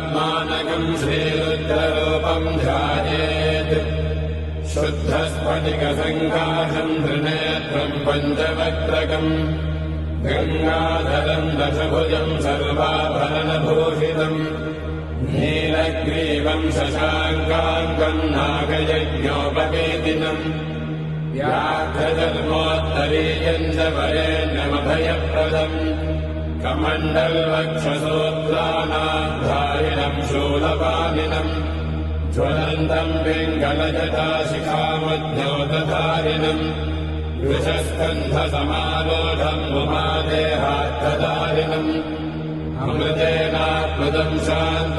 पद्मानकम् श्रीरुद्ररूपम् ध्यायेत् शुद्धस्फटिकसङ्काशम् त्रिनेत्रम् पञ्चवक्त्रकम् गङ्गाधरम् दशभुजम् सर्वाभरणभूषितम् नीलग्रीवम् शशाङ्काङ्कम् नागयज्ञोपवेदिनम् व्याघ्रधर्मोत्तरीयम् च वरेण्यमभयप्रदम् कमण्डलवक्षसोत्थानाधारिणम् शूलपाणिनम् ज्वलन्तम् पिङ्गलजटाशिखामध्योतधारिणम् वृषस्कन्धसमारोढम् उमादेहार्थधारिणम् अमृतेनात्मदम् शान्तम्